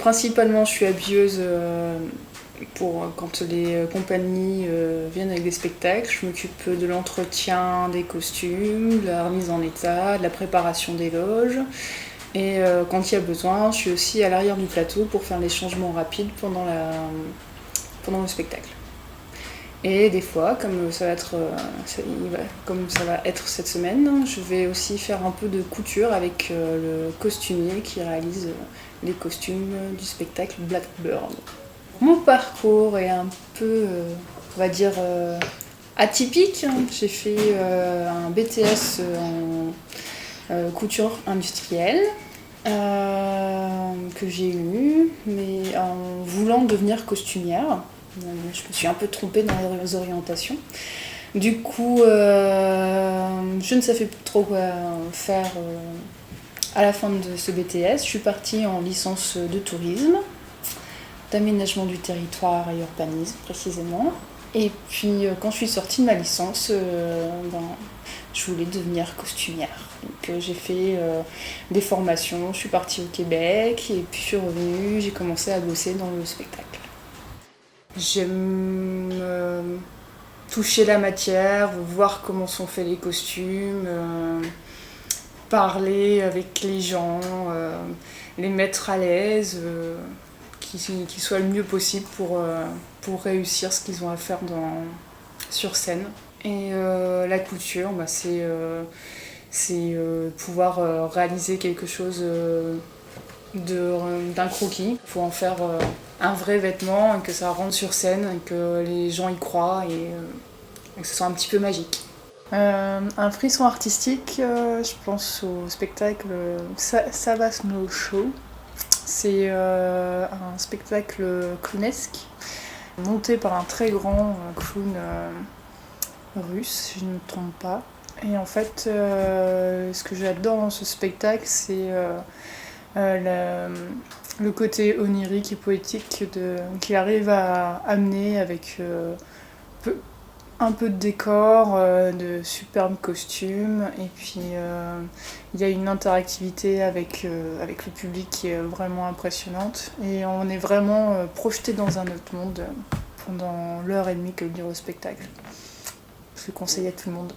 principalement, je suis habilleuse pour quand les compagnies viennent avec des spectacles. Je m'occupe de l'entretien des costumes, de la remise en état, de la préparation des loges. Et quand il y a besoin, je suis aussi à l'arrière du plateau pour faire les changements rapides pendant le spectacle. Et des fois, comme ça va être cette semaine, je vais aussi faire un peu de couture avec le costumier qui réalise les costumes du spectacle Blackbird. Mon parcours est un peu, on va dire, atypique. J'ai fait un BTS en couture industrielle que j'ai eu, mais en voulant devenir costumière. Je me suis un peu trompée dans les orientations. Du coup, je ne savais plus trop quoi faire à la fin de ce BTS. Je suis partie en licence de tourisme, d'aménagement du territoire et urbanisme précisément. Et puis quand je suis sortie de ma licence, je voulais devenir costumière. Donc j'ai fait des formations, je suis partie au Québec et puis je suis revenue, j'ai commencé à bosser dans le spectacle. J'aime toucher la matière, voir comment sont faits les costumes, parler avec les gens, les mettre à l'aise, qu'ils soient le mieux possible pour réussir ce qu'ils ont à faire sur scène. Et la couture, c'est pouvoir réaliser quelque chose d'un croquis. Il faut en faire un vrai vêtement et que ça rentre sur scène et que les gens y croient et que ce soit un petit peu magique. Un frisson artistique, je pense au spectacle Savas No Show. C'est un spectacle clownesque monté par un très grand clown russe, si je ne me trompe pas. Et en fait, ce que j'adore dans ce spectacle, c'est le côté onirique et poétique qu'il arrive à amener avec un peu de décor, de superbes costumes, et puis il y a une interactivité avec le public qui est vraiment impressionnante, et on est vraiment projeté dans un autre monde pendant l'heure et demie que dure le spectacle. Je le conseille à tout le monde.